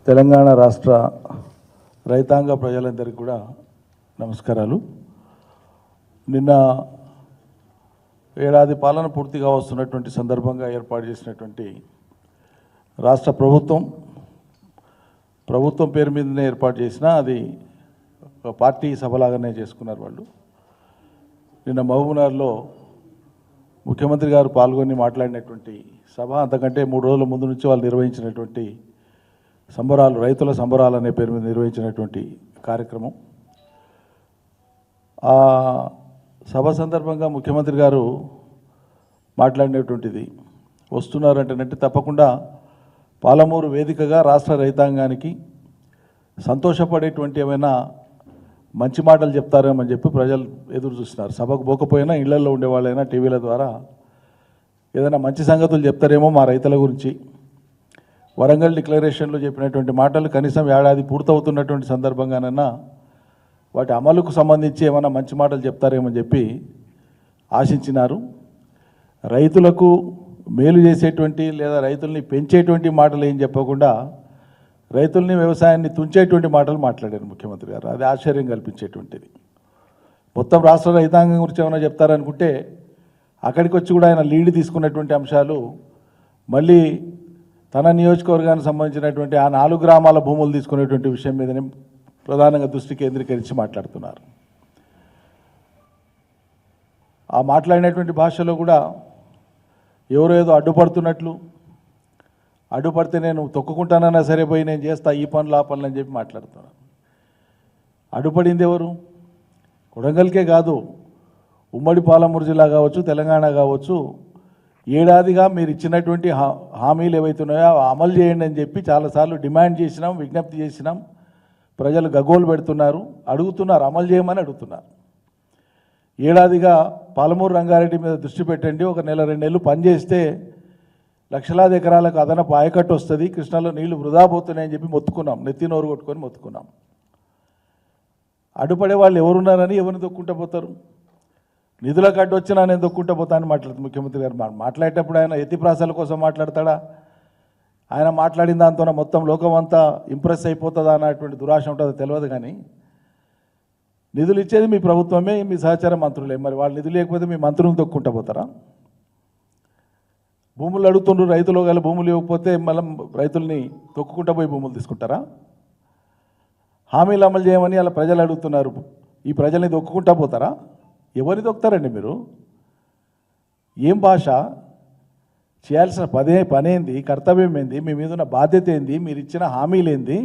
తెలంగాణ రాష్ట్ర రైతాంగ ప్రజలందరికీ కూడా నమస్కారాలు. నిన్న ఏడాది పాలన పూర్తిగా వస్తున్నటువంటి సందర్భంగా ఏర్పాటు చేసినటువంటి రాష్ట్ర ప్రభుత్వం పేరు మీదనే ఏర్పాటు చేసినా అది పార్టీ సభలాగానే చేసుకున్నారు వాళ్ళు. నిన్న మహబూబ్నగర్లో ముఖ్యమంత్రి గారు పాల్గొని మాట్లాడినటువంటి సభ, అంతకంటే 3 రోజుల ముందు నుంచి వాళ్ళు నిర్వహించినటువంటి సంబరాలు, రైతుల సంబరాలు అనే పేరు మీద నిర్వహించినటువంటి కార్యక్రమం. ఆ సభ సందర్భంగా ముఖ్యమంత్రి గారు మాట్లాడినటువంటిది వస్తున్నారంటేనంటే తప్పకుండా పాలమూరు వేదికగా రాష్ట్ర రైతాంగానికి సంతోషపడేటువంటి ఏమైనా మంచి మాటలు చెప్తారేమని చెప్పి ప్రజలు ఎదురు చూస్తున్నారు. సభకు పోకపోయినా ఇళ్లలో ఉండేవాళ్ళైనా టీవీల ద్వారా ఏదైనా మంచి సంగతులు చెప్తారేమో మా రైతుల గురించి. వరంగల్ డిక్లరేషన్లో చెప్పినటువంటి మాటలు కనీసం ఏడాది పూర్తవుతున్నటువంటి సందర్భంగానైనా వాటి అమలుకు సంబంధించి ఏమైనా మంచి మాటలు చెప్తారేమని చెప్పి ఆశించినారు. రైతులకు మేలు చేసేటువంటి లేదా రైతుల్ని పెంచేటువంటి మాటలు ఏం చెప్పకుండా రైతుల్ని, వ్యవసాయాన్ని తుంచేటువంటి మాటలు మాట్లాడారు ముఖ్యమంత్రి గారు. అది ఆశ్చర్యం కల్పించేటువంటిది. మొత్తం రాష్ట్ర రైతాంగం గురించి ఏమైనా చెప్తారనుకుంటే అక్కడికి వచ్చి కూడా ఆయన లీడ్ తీసుకున్నటువంటి అంశాలు మళ్ళీ తన నియోజకవర్గానికి సంబంధించినటువంటి ఆ 4 గ్రామాల భూములు తీసుకునేటువంటి విషయం మీదనే ప్రధానంగా దృష్టి కేంద్రీకరించి మాట్లాడుతున్నారు. ఆ మాట్లాడినటువంటి భాషలో కూడా ఎవరో ఏదో అడ్డుపడుతున్నట్లు, అడ్డుపడితే నేను తొక్కుకుంటానన్నా సరే పోయి నేను చేస్తా ఈ పనులు ఆ పనులు అని చెప్పి మాట్లాడుతున్నారు. అడ్డుపడింది ఎవరు? కొడంగల్కే కాదు, ఉమ్మడి పాలమూరు జిల్లా కావచ్చు, తెలంగాణ కావచ్చు, ఏడాదిగా మీరు ఇచ్చినటువంటి హామీలు ఏవైతున్నాయో అమలు చేయండి అని చెప్పి చాలాసార్లు డిమాండ్ చేసినాం, విజ్ఞప్తి చేసినాం. ప్రజలు గగ్గోలు పెడుతున్నారు, అడుగుతున్నారు, అమలు చేయమని అడుగుతున్నారు. ఏడాదిగా పాలమూరు రంగారెడ్డి మీద దృష్టి పెట్టండి, 1 నెల 2 నెలలు పనిచేస్తే లక్షలాది ఎకరాలకు అదనపు ఆయకట్టు వస్తుంది, కృష్ణలో నీళ్లు వృధా పోతున్నాయని చెప్పి మొత్తుకున్నాం, నెత్తి నోరు కొట్టుకొని మొత్తుకున్నాం. అడ్డుపడే వాళ్ళు ఎవరున్నారని ఎవరిని దొక్కుంటూ పోతారు? నిధులకు అడ్డు వచ్చినా నేను దొక్కుంటూ పోతానని మాట్లాడుతుంది ముఖ్యమంత్రి గారు. మాట్లాడేటప్పుడు ఆయన ఎత్తిప్రాసాల కోసం మాట్లాడతాడా? ఆయన మాట్లాడిన దాంతో మొత్తం లోకం అంతా ఇంప్రెస్ అయిపోతుందా అన్నటువంటి దురాశ ఉంటుందో తెలియదు. కానీ నిధులు ఇచ్చేది మీ ప్రభుత్వమే, మీ సహచార మంత్రులే. మరి వాళ్ళు నిధులు లేకపోతే మీ మంత్రులను దొక్కుంటూ పోతారా? భూములు అడుగుతుండ్రు రైతులు, గల భూములు ఇవ్వకపోతే మళ్ళీ రైతుల్ని తొక్కుకుంటూ పోయి భూములు తీసుకుంటారా? హామీలు అమలు చేయమని అలా ప్రజలు అడుగుతున్నారు, ఈ ప్రజల్ని దొక్కుకుంటూ పోతారా? ఎవరిని దొక్కుతారండి మీరు? ఏం భాష? చేయాల్సిన పనేంది, కర్తవ్యం ఏంది, మీ మీద ఉన్న బాధ్యత ఏంది, మీరు ఇచ్చిన హామీలు ఏంది,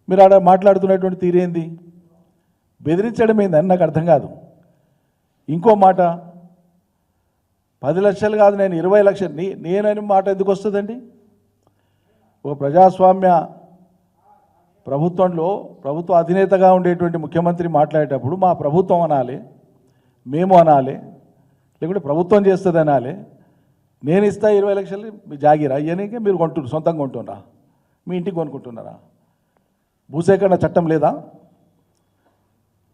మీరు ఆడ మాట్లాడుతున్నటువంటి తీరేంది? బెదిరించడం ఏందని నాకు అర్థం కాదు. ఇంకో మాట, 10 లక్షలు కాదు నేను 20 లక్షలు నేనని మాట ఎందుకు వస్తుందండి? ఒక ప్రజాస్వామ్య ప్రభుత్వంలో ప్రభుత్వ అధినేతగా ఉండేటువంటి ముఖ్యమంత్రి మాట్లాడేటప్పుడు మా ప్రభుత్వం అనాలి, మేము అనాలి, లేకుంటే ప్రభుత్వం చేస్తుంది అనాలి. నేను ఇస్తా 20 లక్షలు మీ జాగిరా ఇవన్నీ మీరు సొంతంగా కొంటున్నారా? మీ ఇంటికి కొనుక్కుంటున్నారా? భూసేకరణ చట్టం లేదా?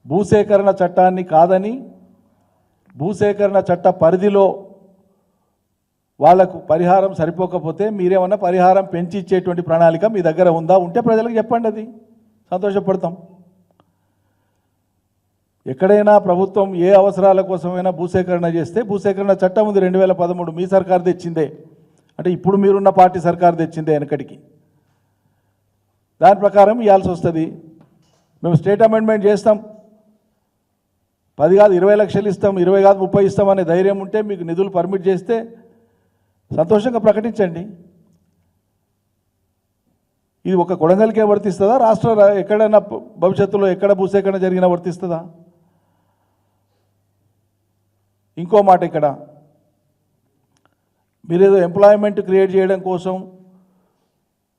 భూసేకరణ చట్టాన్ని కాదని భూసేకరణ చట్ట పరిధిలో వాళ్లకు పరిహారం సరిపోకపోతే మీరేమన్నా పరిహారం పెంచి ఇచ్చేటువంటి ప్రణాళిక మీ దగ్గర ఉందా? ఉంటే ప్రజలకు చెప్పండి, అది సంతోషపడతాం. ఎక్కడైనా ప్రభుత్వం ఏ అవసరాల కోసమైనా భూసేకరణ చేస్తే భూసేకరణ చట్టం ఉంది 2013, మీ సర్కారు తెచ్చిందే. అంటే ఇప్పుడు మీరున్న పార్టీ సర్కారు తెచ్చిందే వెనకడికి. దాని ప్రకారం ఇవ్వాల్సి వస్తుంది. మేము స్టేట్ అమెండ్మెంట్ చేస్తాం, 10 కాదు 20 లక్షలు ఇస్తాం, 20 కాదు 30 ఇస్తామనే ధైర్యం ఉంటే మీకు నిధులు పర్మిట్ చేస్తే సంతోషంగా ప్రకటించండి. ఇది ఒక కొడంగల్కే వర్తిస్తుందా? రాష్ట్ర ఎక్కడైనా భవిష్యత్తులో ఎక్కడ భూసేకరణ జరిగినా వర్తిస్తుందా? ఇంకో మాట, ఇక్కడ మీరేదో ఎంప్లాయ్మెంట్ క్రియేట్ చేయడం కోసం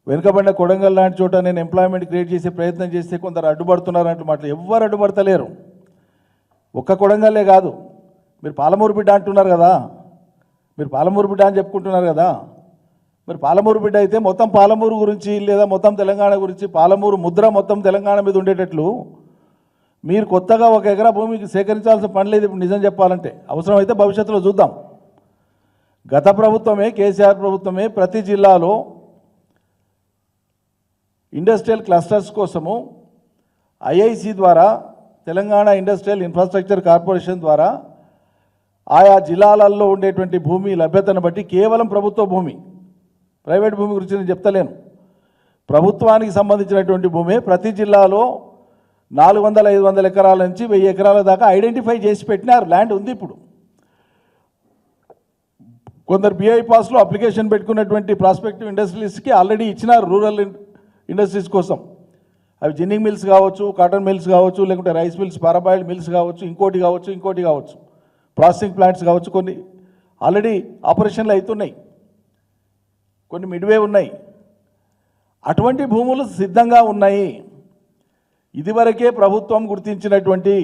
వెనుకబడిన కొడంగల్ లాంటి చోట నేను ఎంప్లాయ్మెంట్ క్రియేట్ చేసే ప్రయత్నం చేస్తే కొందరు అడ్డుపడుతున్నారంటూ మాటలు ఎవ్వరు అడ్డుపడతలేరు. ఒక్క కొడంగల్లే కాదు, మీరు పాలమూరు బిడ్డ అంటున్నారు కదా, మీరు పాలమూరు బిడ్డ అని చెప్పుకుంటున్నారు కదా, మరి పాలమూరు బిడ్డ అయితే మొత్తం పాలమూరు గురించి లేదా మొత్తం తెలంగాణ గురించి పాలమూరు ముద్ర మొత్తం తెలంగాణ మీద ఉండేటట్లు మీరు కొత్తగా 1 ఎకరా భూమికి సేకరించాల్సిన పని లేదు. ఇప్పుడు నిజం చెప్పాలంటే అవసరమైతే భవిష్యత్తులో చూద్దాం. గత ప్రభుత్వమే, కేసీఆర్ ప్రభుత్వమే ప్రతి జిల్లాలో ఇండస్ట్రియల్ క్లస్టర్స్ కోసము ఐఐసి ద్వారా, తెలంగాణ ఇండస్ట్రియల్ ఇన్ఫ్రాస్ట్రక్చర్ కార్పొరేషన్ ద్వారా ఆయా జిల్లాలలో ఉండేటువంటి భూమి లభ్యతను బట్టి కేవలం ప్రభుత్వ భూమి, ప్రైవేట్ భూమి గురించి నేను చెప్తలేను, ప్రభుత్వానికి సంబంధించినటువంటి భూమి ప్రతి జిల్లాలో 400-500 ఎకరాల నుంచి 1000 ఎకరాల దాకా ఐడెంటిఫై చేసి పెట్టినారు. ల్యాండ్ ఉంది. ఇప్పుడు కొందరు బిఐ పాస్లో అప్లికేషన్ పెట్టుకున్నటువంటి ప్రాస్పెక్టివ్ ఇండస్ట్రియలిస్ట్కి ఆల్రెడీ ఇచ్చినారు రూరల్ ఇండస్ట్రీస్ కోసం. అవి జిన్నింగ్ మిల్స్ కావచ్చు, కాటన్ మిల్స్ కావచ్చు, లేకుంటే రైస్ మిల్స్, పారాబాయిల్డ్ మిల్స్ కావచ్చు, ఇంకోటి కావచ్చు, ప్రాసెసింగ్ ప్లాంట్స్ కావచ్చు. కొన్ని ఆల్రెడీ ఆపరేషన్లు అవుతున్నాయి, కొన్ని మిడ్వే ఉన్నాయి. అటువంటి భూములు సిద్ధంగా ఉన్నాయి. ఇదివరకే ప్రభుత్వం గుర్తించినటువంటి,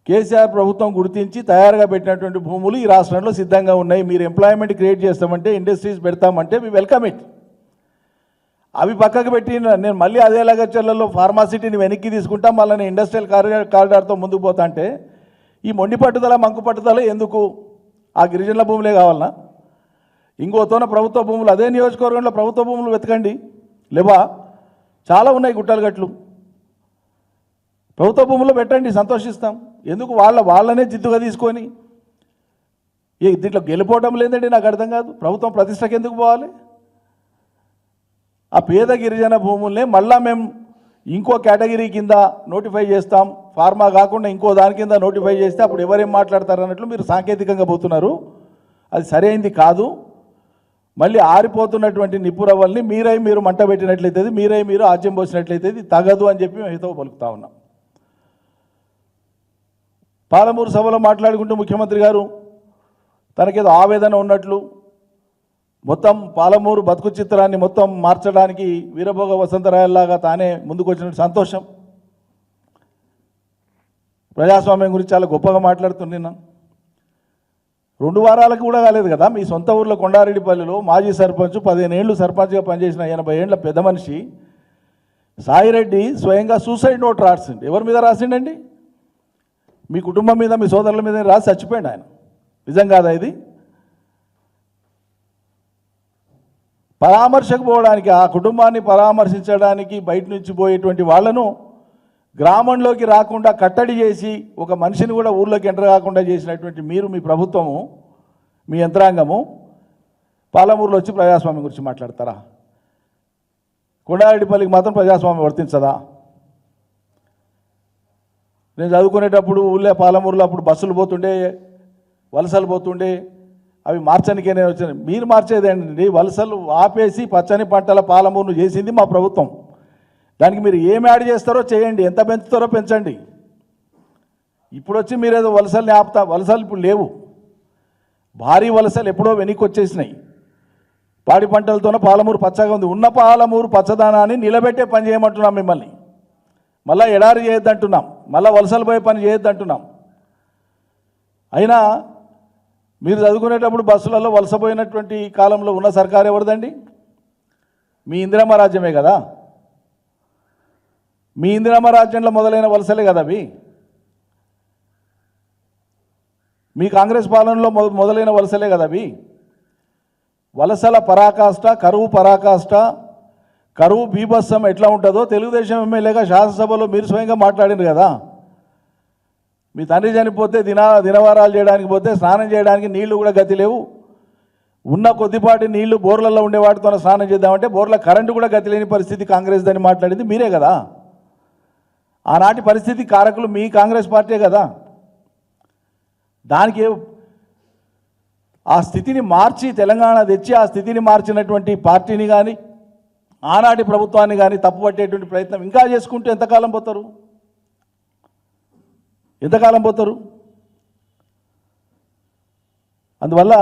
కేసీఆర్ ప్రభుత్వం గుర్తించి తయారుగా పెట్టినటువంటి భూములు ఈ రాష్ట్రంలో సిద్ధంగా ఉన్నాయి. మీరు ఎంప్లాయ్మెంట్ క్రియేట్ చేస్తామంటే, ఇండస్ట్రీస్ పెడతామంటే వి వెల్కమ్ ఇట్. అవి పక్కకు పెట్టి నేను మళ్ళీ అదే లగచర్లలో ఫార్మాసిటీని వెనక్కి తీసుకుంటా, మళ్ళీ నేను ఇండస్ట్రియల్ కారిడార్తో ముందుకు పోతా అంటే ఈ మొండి పట్టుదల, మంకు పట్టుదల ఎందుకు? ఆ గిరిజనుల భూములే కావాలన్నా? ఇంకోతోన ప్రభుత్వ భూములు, అదే నియోజకవర్గంలో ప్రభుత్వ భూములు వెతకండి, లేవా? చాలా ఉన్నాయి గుట్టలు గట్లు. ప్రభుత్వ భూముల్లో పెట్టండి, సంతోషిస్తాం. ఎందుకు వాళ్ళనే జిద్దుగా తీసుకొని దీంట్లో గెలిపోవడం లేదండి? నాకు అర్థం కాదు. ప్రభుత్వం ప్రతిష్టకి ఎందుకు పోవాలి? ఆ పేద గిరిజన భూముల్ని మళ్ళా మేము ఇంకో కేటగిరీ కింద నోటిఫై చేస్తాం, ఫార్మా కాకుండా ఇంకో దాని కింద నోటిఫై చేస్తే అప్పుడు ఎవరేం మాట్లాడతారు అన్నట్లు మీరు సాంకేతికంగా పోతున్నారు. అది సరైంది కాదు. మళ్ళీ ఆరిపోతున్నటువంటి నిపురవల్ని మీరు మంట పెట్టినట్లయితే, మీరు ఆజ్యం పోసినట్లయితే ఇది తగదు అని చెప్పి మేము హితవు పలుకుతా ఉన్నాం. పాలమూరు సభలో మాట్లాడుకుంటూ ముఖ్యమంత్రి గారు తనకేదో ఆవేదన ఉన్నట్లు, మొత్తం పాలమూరు బతుకు చిత్రాన్ని మొత్తం మార్చడానికి వీరభోగ వసంతరాయల్లాగా తానే ముందుకు వచ్చినట్టు సంతోషం. ప్రజాస్వామ్యం గురించి చాలా గొప్పగా మాట్లాడుతున్నాను. 2 వారాలకు కూడా కాలేదు కదా, మీ సొంత ఊర్లో కొండారెడ్డిపల్లిలో మాజీ సర్పంచ్, 15 ఏళ్ళు సర్పంచ్గా పనిచేసిన 80 ఏళ్ల పెద్ద మనిషి సాయిరెడ్డి స్వయంగా సూసైడ్ నోట్ రాసిండు. ఎవరి మీద రాసిండండి? మీ కుటుంబం మీద, మీ సోదరుల మీద రాసి చచ్చిపోయాడు ఆయన. నిజం కాదా ఇది? పరామర్శకు పోవడానికి, ఆ కుటుంబాన్ని పరామర్శించడానికి బయట నుంచి పోయేటువంటి వాళ్లను గ్రామంలోకి రాకుండా కట్టడి చేసి, ఒక మనిషిని కూడా ఊర్లోకి ఎంటర్ కాకుండా చేసినటువంటి మీరు, మీ ప్రభుత్వము, మీ యంత్రాంగము పాలమూరులో వచ్చి ప్రజాస్వామ్యం గురించి మాట్లాడతారా? కొండారెడ్డిపల్లికి మాత్రం ప్రజాస్వామ్యం వర్తించదా? నేను చదువుకునేటప్పుడు ఊళ్ళో పాలమూరులో అప్పుడు బస్సులు పోతుండే, వలసలు పోతుండే, అవి మార్చనికే నేను వచ్చాను. మీరు మార్చేదేంటండి? వలసలు ఆపేసి పచ్చని పంటల పాలమూరును చేసింది మా ప్రభుత్వం. దానికి మీరు ఏమి యాడ్ చేస్తారో చేయండి, ఎంత పెంచుతారో పెంచండి. ఇప్పుడు వచ్చి మీరేదో వలసల్ని ఆపుతా, వలసలు ఇప్పుడు లేవు. భారీ వలసలు ఎప్పుడో వెనక్కి వచ్చేసినాయి. పాడి పంటలతోనే పాలమూరు పచ్చగా ఉంది. ఉన్న పాలమూరు పచ్చదనాన్ని నిలబెట్టే పని చేయమంటున్నాం మిమ్మల్ని. మళ్ళీ ఎడారి చేయొద్దంటున్నాం, మళ్ళీ వలసలు పోయే పని చేయొద్దంటున్నాం. అయినా మీరు చదువుకునేటప్పుడు బస్సులలో వలసపోయినటువంటి కాలంలో ఉన్న సర్కారు ఎవరిదండి? మీ ఇందిరమ్మ రాజ్యమే కదా. మీ ఇందిరమ్మ రాజ్యంలో మొదలైన వలసలే కదా అవి. మీ కాంగ్రెస్ పాలనలో మొదలైన వలసలే కదా అవి. వలసల పరాకాష్ట, కరువు పరాకాష్ట, కరువు బీభత్సం ఎట్లా ఉంటుందో తెలుగుదేశం ఎమ్మెల్యేగా శాసనసభలో మీరు స్వయంగా మాట్లాడినారు కదా. మీ తండ్రి చనిపోతే దినవారాలు చేయడానికి పోతే స్నానం చేయడానికి నీళ్లు కూడా గతి లేవు. ఉన్న కొద్దిపాటి నీళ్లు బోర్లలో ఉండే వాటితో స్నానం చేద్దామంటే బోర్ల కరెంటు కూడా గతి లేని పరిస్థితి కాంగ్రెస్ దాన్ని మాట్లాడింది మీరే కదా. ఆనాటి పరిస్థితి కారకులు మీ కాంగ్రెస్ పార్టీ కదా. దానికి ఆ స్థితిని మార్చి, తెలంగాణ తెచ్చి ఆ స్థితిని మార్చినటువంటి పార్టీని కానీ, ఆనాటి ప్రభుత్వాన్ని కానీ తప్పుపట్టేటువంటి ప్రయత్నం ఇంకా చేసుకుంటూ ఎంతకాలం పోతారు? అందువల్ల